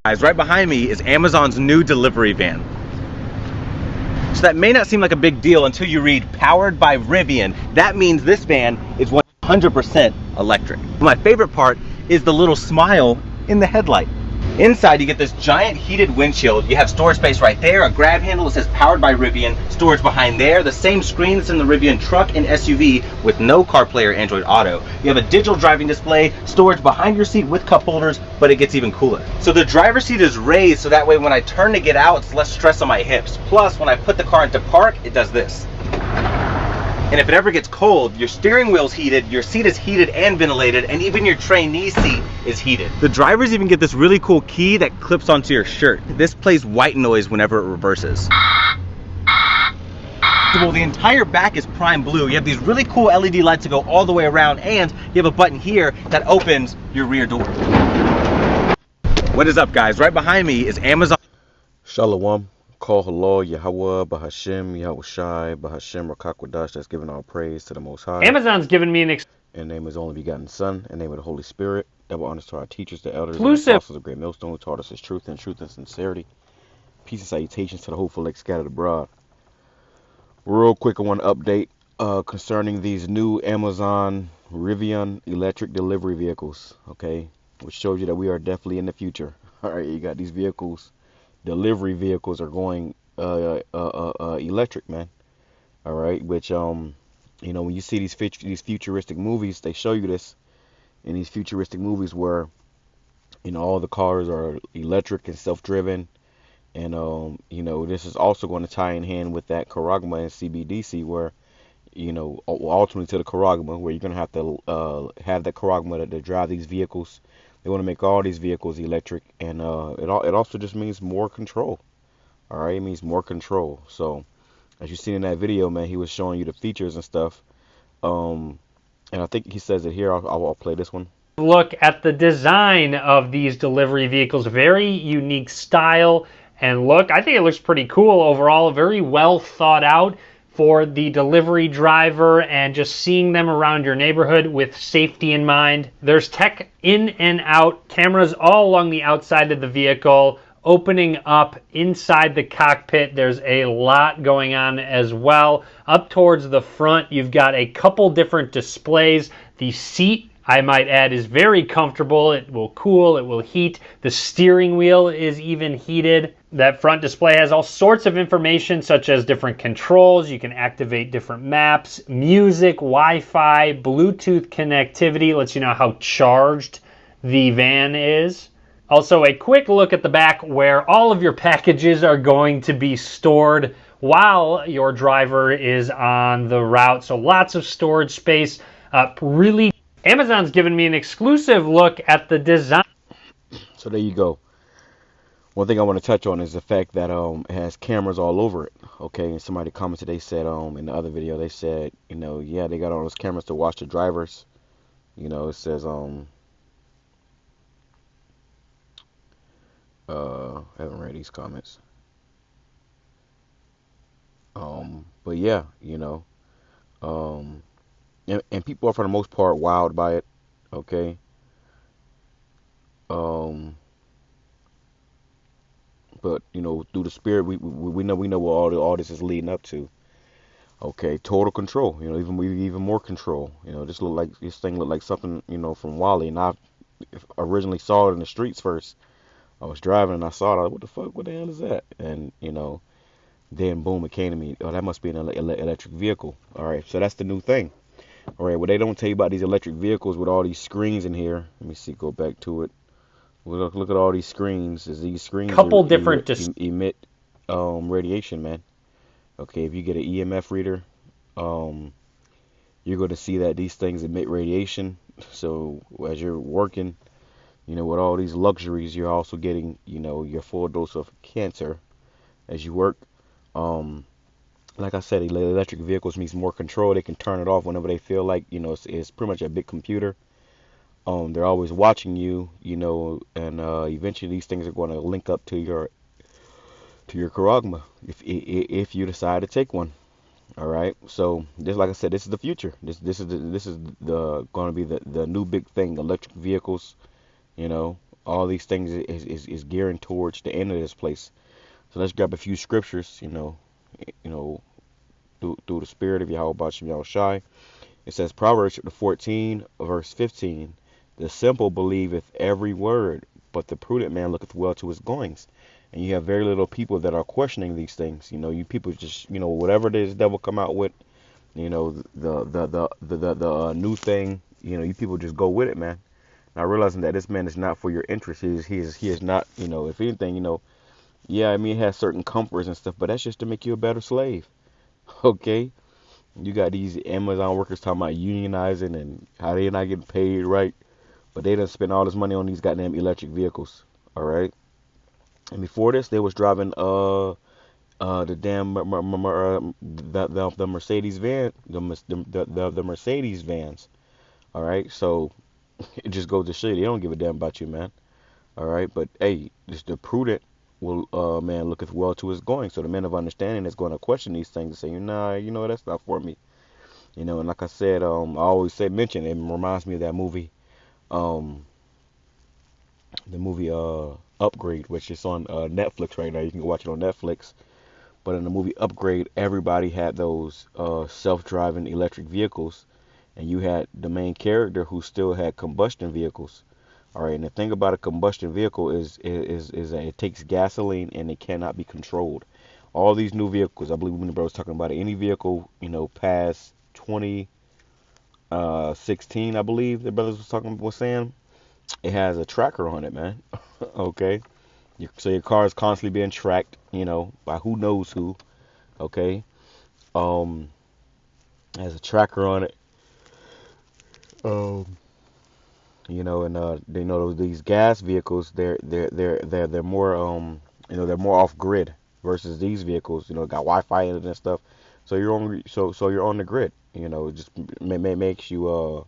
Guys, right behind me is Amazon's new delivery van. So that may not seem like a big deal until you read powered by Rivian. That means this van is 100% electric. My favorite part is the little smile in the headlight. Inside you get this giant heated windshield. You have storage space right there, a grab handle that says powered by Rivian, storage behind there, the same screen that's in the Rivian truck and SUV with no CarPlay or Android Auto. You have a digital driving display, storage behind your seat with cup holders, but it gets even cooler. So the driver's seat is raised so that way when I turn to get out, it's less stress on my hips. Plus, when I put the car into park, it does this. And if it ever gets cold, your steering wheel's heated, your seat is heated and ventilated, and even your trainee seat is heated. The drivers even get this really cool key that clips onto your shirt. This plays white noise whenever it reverses. Well, the entire back is prime blue. You have these really cool LED lights that go all the way around, and you have a button here that opens your rear door. What is up, guys? Right behind me is Amazon. Shalom. Call HALAL, YAHAWAH, BAHASHAM, YAHWASHI, BAHASHAM, QADASH. That's giving all praise to the Most High. Amazon's given me an in the name of His only begotten Son, in the name of the Holy Spirit. Double honors to our teachers, the elders, exclusive and the apostles of Great Millstone, who taught us His truth and sincerity. Peace and salutations to the hopeful like scattered abroad. Real quick, I want to update concerning these new Amazon Rivian electric delivery vehicles, okay? Which shows you that we are definitely in the future. All right, you got these vehicles. Delivery vehicles are going electric, man. All right, which you know, when you see these futuristic movies, they show you this in these futuristic movies where, you know, all the cars are electric and self-driven, and you know, this is also going to tie in hand with that Charagma and CBDC, where, you know, ultimately to the Charagma, where you're going to have to have that Charagma to drive these vehicles. They want to make all these vehicles electric, and it also just means more control. All right, it means more control. So, as you seen in that video, man, he was showing you the features and stuff. And I think he says it here. I'll play this one. Look at the design of these delivery vehicles. Very unique style and look. I think it looks pretty cool overall. Very well thought out for the delivery driver, and just seeing them around your neighborhood with safety in mind. There's tech in and out, cameras all along the outside of the vehicle, opening up inside the cockpit. There's a lot going on as well. Up towards the front, you've got a couple different displays. The seat, I might add, is very comfortable. It will cool, it will heat. The steering wheel is even heated. That front display has all sorts of information, such as different controls. You can activate different maps, music, Wi-Fi, Bluetooth connectivity. Lets you know how charged the van is. Also, a quick look at the back where all of your packages are going to be stored while your driver is on the route. So lots of storage space. Really, Amazon's given me an exclusive look at the design. So there you go. One thing I want to touch on is the fact that it has cameras all over it. Okay, and somebody commented, they said in the other video, they said, you know, yeah, they got all those cameras to watch the drivers. You know, it says I haven't read these comments. But yeah, you know, and people are for the most part wowed by it. Okay. But you know, through the spirit, we know what all this is leading up to. Okay, total control. You know, even more control. You know, this thing looked like something, you know, from Wall-E. And I originally saw it in the streets first. I was driving and I saw it. I was like, what the fuck? What the hell is that? And you know, then boom, it came to me. Oh, that must be an electric vehicle. All right, so that's the new thing. All right, well, they don't tell you about these electric vehicles with all these screens in here. Let me see. Go back to it. Look at all these screens. These screens couple different emit radiation, man. Okay, if you get an EMF reader, you're going to see that these things emit radiation. So as you're working, you know, with all these luxuries, you're also getting, you know, your full dose of cancer as you work. Like I said, electric vehicles means more control. They can turn it off whenever they feel like. You know, it's pretty much a big computer. They're always watching you, you know, and eventually these things are going to link up to your Charagma if you decide to take one. All right. So this, like I said, this is the future. This is going to be the new big thing. Electric vehicles, you know. All these things is gearing towards the end of this place. So let's grab a few scriptures, you know, through the spirit of Yahweh BAHASHAM YAHWASHI. It says Proverbs chapter 14, verse 15. The simple believeth every word, but the prudent man looketh well to his goings. And you have very little people that are questioning these things. You people just, whatever this devil come out with, the new thing, you people just go with it, man. Now realizing that this man is not for your interest. He is not, if anything, yeah, I mean, it has certain comforts and stuff, but that's just to make you a better slave. Okay? You got these Amazon workers talking about unionizing and how they're not getting paid right, but they done spend all this money on these goddamn electric vehicles. All right? And before this, they was driving the damn the Mercedes van, the Mercedes vans. All right? So it just goes to show you they don't give a damn about you, man. All right? But hey, just the prudent will man looketh well to his going. So the man of understanding is going to question these things and say, nah, that's not for me. And like I said, I always mention it reminds me of that movie, the movie Upgrade, which is on Netflix right now. You can go watch it on Netflix. But in the movie Upgrade, everybody had those self-driving electric vehicles, and you had the main character who still had combustion vehicles. All right, and the thing about a combustion vehicle is that it takes gasoline and it cannot be controlled. All these new vehicles, I believe when the bro was talking about it, any vehicle, past 2016, I believe the brothers was saying, it has a tracker on it, man. Okay, so your car is constantly being tracked, by who knows who. Okay, it has a tracker on it. And they know these gas vehicles, they're more they're more off grid versus these vehicles, got Wi-Fi in it and stuff. So you're on you're on the grid. It just makes you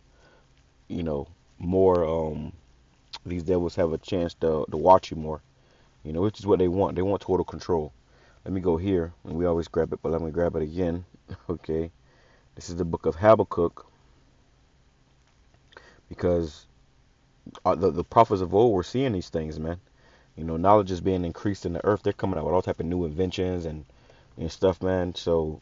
more these devils have a chance to watch you more. Which is what they want. They want total control. Let me go here, and we always grab it, but let me grab it again. Okay, this is the book of Habakkuk, because the prophets of old were seeing these things, man. Knowledge is being increased in the earth. They're coming out with all type of new inventions and stuff, man. So,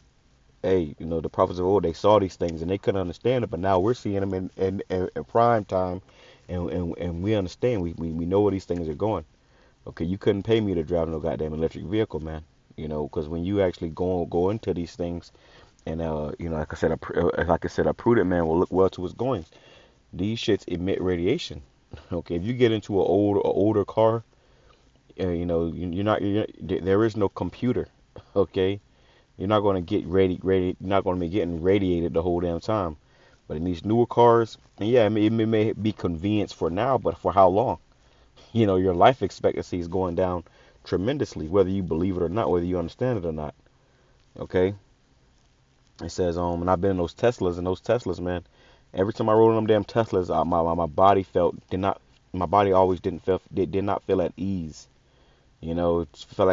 hey, the prophets of old, they saw these things and they couldn't understand it, but now we're seeing them in prime time, and we understand. We know where these things are going. Okay, you couldn't pay me to drive no goddamn electric vehicle, man. Because when you actually go into these things, and like I said, a prudent man will look well to his goings. These shits emit radiation. Okay, if you get into an older car, there is no computer. Okay, you're not going to get you're not going to be getting radiated the whole damn time. But in these newer cars, and yeah, it may be convenience for now, but for how long? Your life expectancy is going down tremendously, whether you believe it or not, whether you understand it or not. Okay, it says and I've been in those Teslas, man. Every time I rode on them damn Teslas, my body my body always did not feel at ease. It felt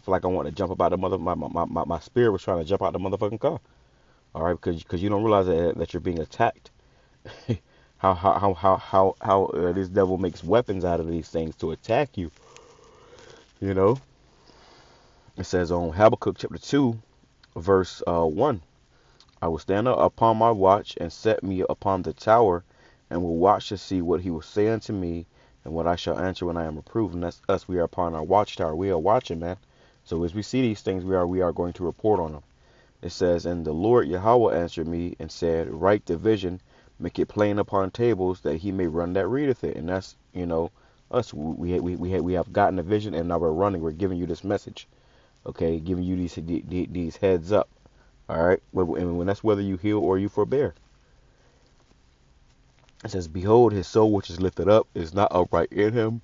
like I wanted to jump up out the my spirit was trying to jump out the motherfucking car. All right, because you don't realize that you're being attacked. how this devil makes weapons out of these things to attack you. It says on Habakkuk chapter 2, verse 1. I will stand up upon my watch and set me upon the tower, and will watch to see what he will say unto me, and what I shall answer when I am reproved. And that's us. We are upon our watchtower. We are watching, man. So as we see these things, we are going to report on them. It says, and the Lord Yahweh answered me and said, write the vision, make it plain upon tables, that he may run that readeth it. And that's, us. We have gotten a vision, and now we're running. We're giving you this message. Okay, giving you these heads up. All right, and when that's whether you heal or you forbear. It says, behold, his soul which is lifted up is not upright in him,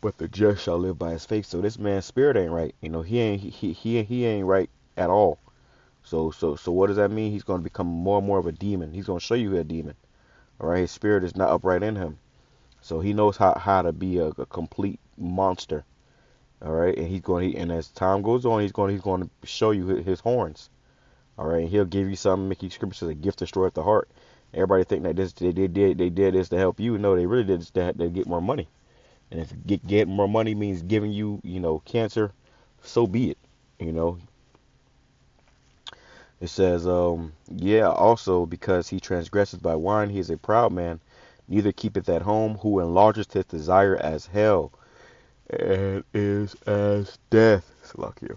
but the just shall live by his faith. So this man's spirit ain't right. He ain't right at all. So what does that mean? He's going to become more and more of a demon. He's going to show you a demon. All right, his spirit is not upright in him. So he knows how to be a complete monster. All right, and as time goes on, he's going to show you his horns. All right, and he'll give you something, make you scripture says a gift destroyeth the heart. Everybody think that they did this to help you. No, they really did this to get more money. And if getting more money means giving you, cancer, so be it. You know, it says, yeah, also because he transgresses by wine, he is a proud man, neither keepeth at home, who enlargeth his desire as hell, and is as death, Salakia,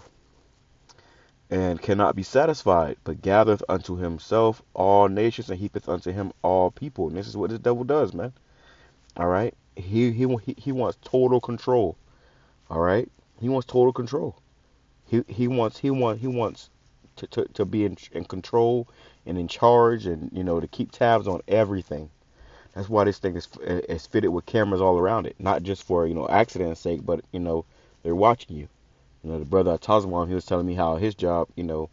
and cannot be satisfied, but gathereth unto himself all nations, and heapeth unto him all people. And this is what this devil does, man. All right, he wants total control. All right, he wants total control. He wants to be in control and in charge, and to keep tabs on everything. That's why this thing is fitted with cameras all around it, not just for accident's sake, but they're watching you. The brother Tazwan, he was telling me how his job, the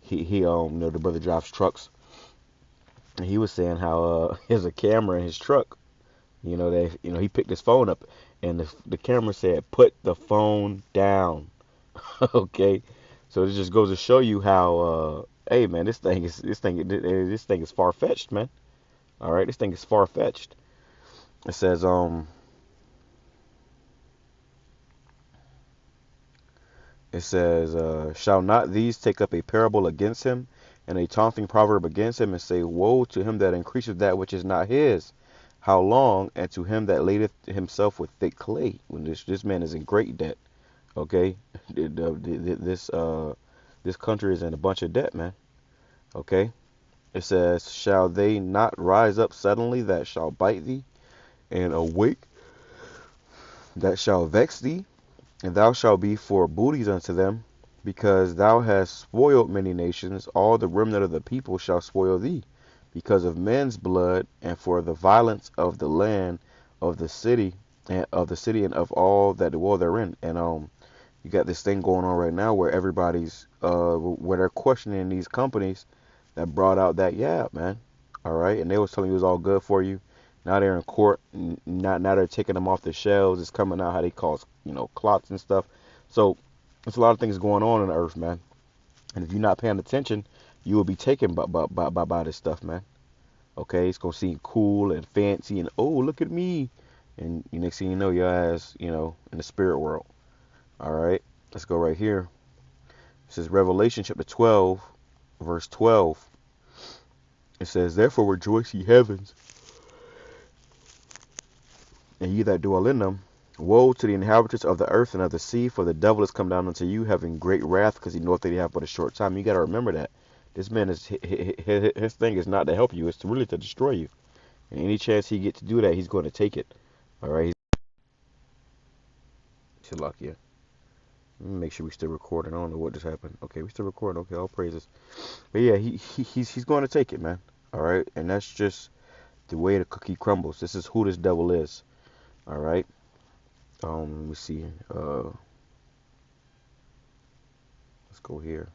brother drives trucks, and he was saying how there's a camera in his truck. He picked his phone up, and the camera said, "Put the phone down." Okay, so it just goes to show you how, hey man, this thing is far fetched, man. All right, this thing is far fetched. It says, shall not these take up a parable against him, and a taunting proverb against him, and say, woe to him that increaseth that which is not his? How long? And to him that ladeth himself with thick clay. When this man is in great debt. Okay, this country is in a bunch of debt, man. Okay, it says, shall they not rise up suddenly that shall bite thee, and awake that shall vex thee? And thou shalt be for booties unto them, because thou hast spoiled many nations. All the remnant of the people shall spoil thee, because of men's blood, and for the violence of the land, of the city, and of all that dwell therein. And you got this thing going on right now where everybody's where they're questioning these companies that brought out that man. All right, and they was telling you it was all good for you. Now they're in court. Now they're taking them off the shelves. It's coming out how they cause clots and stuff. So there's a lot of things going on the earth, man. And if you're not paying attention, you will be taken by this stuff, man. Okay, it's gonna seem cool and fancy and oh look at me, and next thing you know your ass in the spirit world. All right, let's go right here. It says Revelation chapter 12, verse 12. It says, therefore rejoice ye heavens, and ye that dwell in them. Woe to the inhabitants of the earth and of the sea, for the devil is come down unto you, having great wrath, because he knoweth that he hath but a short time. You got to remember that. This man his thing is not to help you, it's to really to destroy you. And any chance he get to do that, he's going to take it. All right. He's lucky. Let me make sure we still recording. I don't know what just happened. Okay, we still recording. Okay, all praises. But yeah, he's going to take it, man. All right, and that's just the way the cookie crumbles. This is who this devil is. All right. Let me see. Let's go here.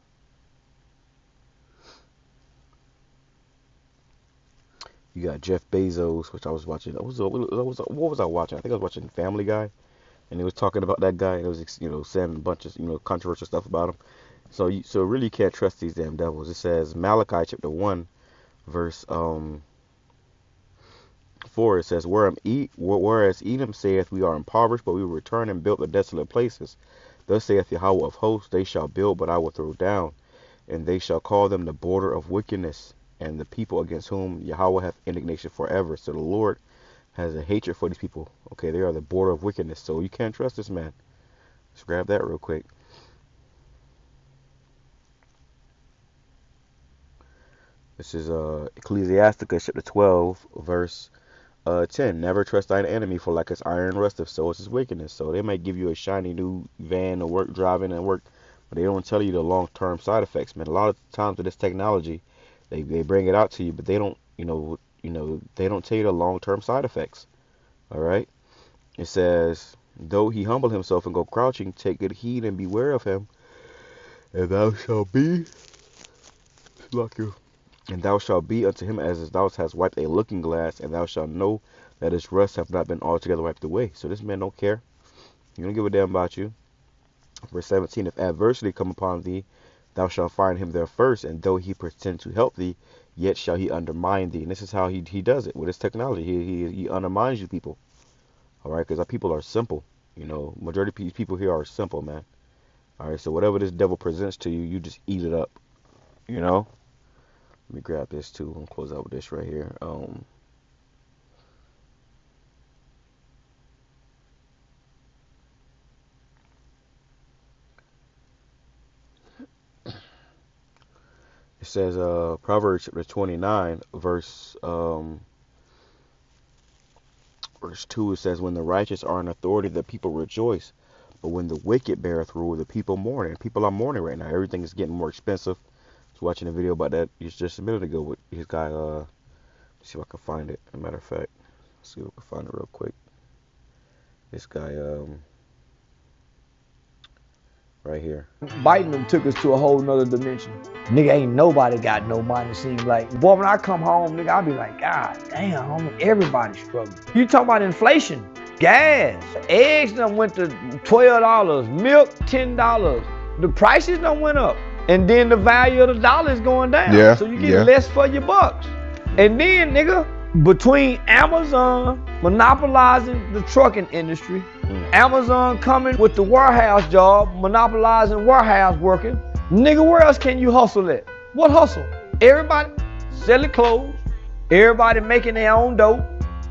You got Jeff Bezos, which I was watching. What was I watching? I think I was watching Family Guy, and it was talking about that guy, and it was saying a bunch of controversial stuff about him. So really you can't trust these damn devils. It says Malachi chapter 1, verse 4. It says, whereas Edom saith, we are impoverished, but we will return and build the desolate places. Thus saith Yahawah of hosts, they shall build, but I will throw down, and they shall call them the border of wickedness, and the people against whom Yahawah hath indignation forever. So the Lord has a hatred for these people. Okay, they are the border of wickedness. So you can't trust this man. Let's grab that real quick. This is Ecclesiasticus chapter 12, verse 10. Never trust thine enemy, for like as iron rusteth, so is his wickedness. So they might give you a shiny new van to work, driving and work, but they don't tell you the long-term side effects, man. A lot of times with this technology, they bring it out to you, but they don't, they don't tell you the long-term side effects. All right. It says, though he humble himself and go crouching, take good heed and beware of him, and thou shalt be like you. And thou shalt be unto him as thou hast wiped a looking glass, and thou shalt know that his rust hath not been altogether wiped away. So this man don't care. He don't give a damn about you. Verse 17, if adversity come upon thee, thou shalt find him there first, and though he pretend to help thee, yet shall he undermine thee. And this is how he does it with his technology. He undermines you people. All right, because our people are simple. You know, majority of people here are simple, man. All right, so whatever this devil presents to you, you just eat it up. You know. Let me grab this too and close out with this right here. It says Proverbs chapter 29 verse 2, it says, when the righteous are in authority, the people rejoice. But when the wicked beareth rule, the people mourn. And people are mourning right now. Everything is getting more expensive. I was watching a video about that just a minute ago with his guy. Let's see if I can find it. As a matter of fact, let's see if I can find it real quick. This guy, right here. Biden them took us to a whole nother dimension. Nigga, ain't nobody got no money, seems like. Boy, when I come home, nigga, I be like, God damn, homie, everybody's struggling. You talking about inflation, gas, eggs done went to $12, milk $10. The prices done went up. And then the value of the dollar is going down. Yeah, so you get less for your bucks. And then, nigga, between Amazon monopolizing the trucking industry, Amazon coming with the warehouse job, monopolizing warehouse working, nigga, where else can you hustle at? What hustle? Everybody selling clothes, everybody making their own dope,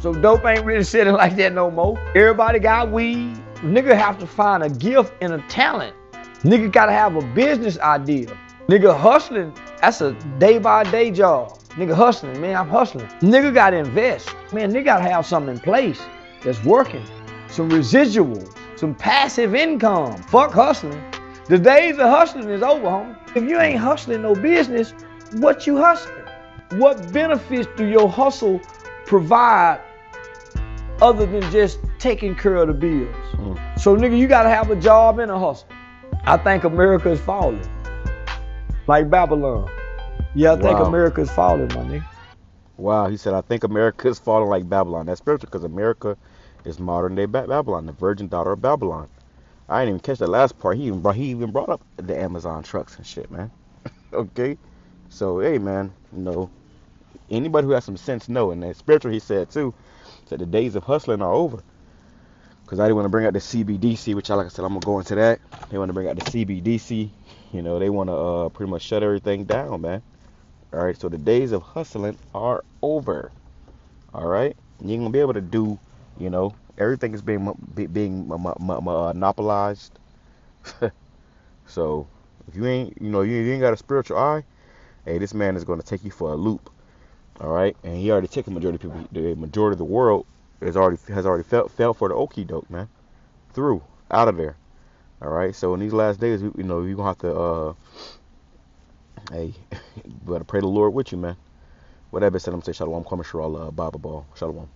so dope ain't really selling like that no more. Everybody got weed. Nigga have to find a gift and a talent. Nigga gotta have a business idea. Nigga hustling, that's a day-by-day job. Nigga hustling, man, I'm hustling. Nigga gotta invest. Man, nigga gotta have something in place that's working. Some residuals, some passive income. Fuck hustling. The days of hustling is over, homie. If you ain't hustling no business, what you hustling? What benefits do your hustle provide other than just taking care of the bills? So nigga, you gotta have a job and a hustle. I think America is falling. Like Babylon. Yeah, I think America is falling, my nigga. Wow, he said, I think America is falling like Babylon. That's spiritual because America is modern day Babylon, the virgin daughter of Babylon. I didn't even catch the last part. He even brought up the Amazon trucks and shit, man. Okay? So, hey, man, you know, anybody who has some sense know. And that spiritual, he said, too, said the days of hustling are over. Because I didn't want to bring out the CBDC, which, like I said, I'm going to go into that. They want to bring out the CBDC. You know, they want to pretty much shut everything down, man. All right, so the days of hustling are over. All right? You ain't going to be able to do, you know, everything is being monopolized. So, if you ain't, you know, you ain't got a spiritual eye, hey, this man is going to take you for a loop. All right? And he already taken the majority of people, the majority of the world has already fell for the okie doke, man. Out of there. All right? So, in these last days, you know, you're going to have to, hey, you better pray the Lord with you, man. Whatever said, I'm saying, Shalom, Kwame Shalom, Baba Ball, Shalom.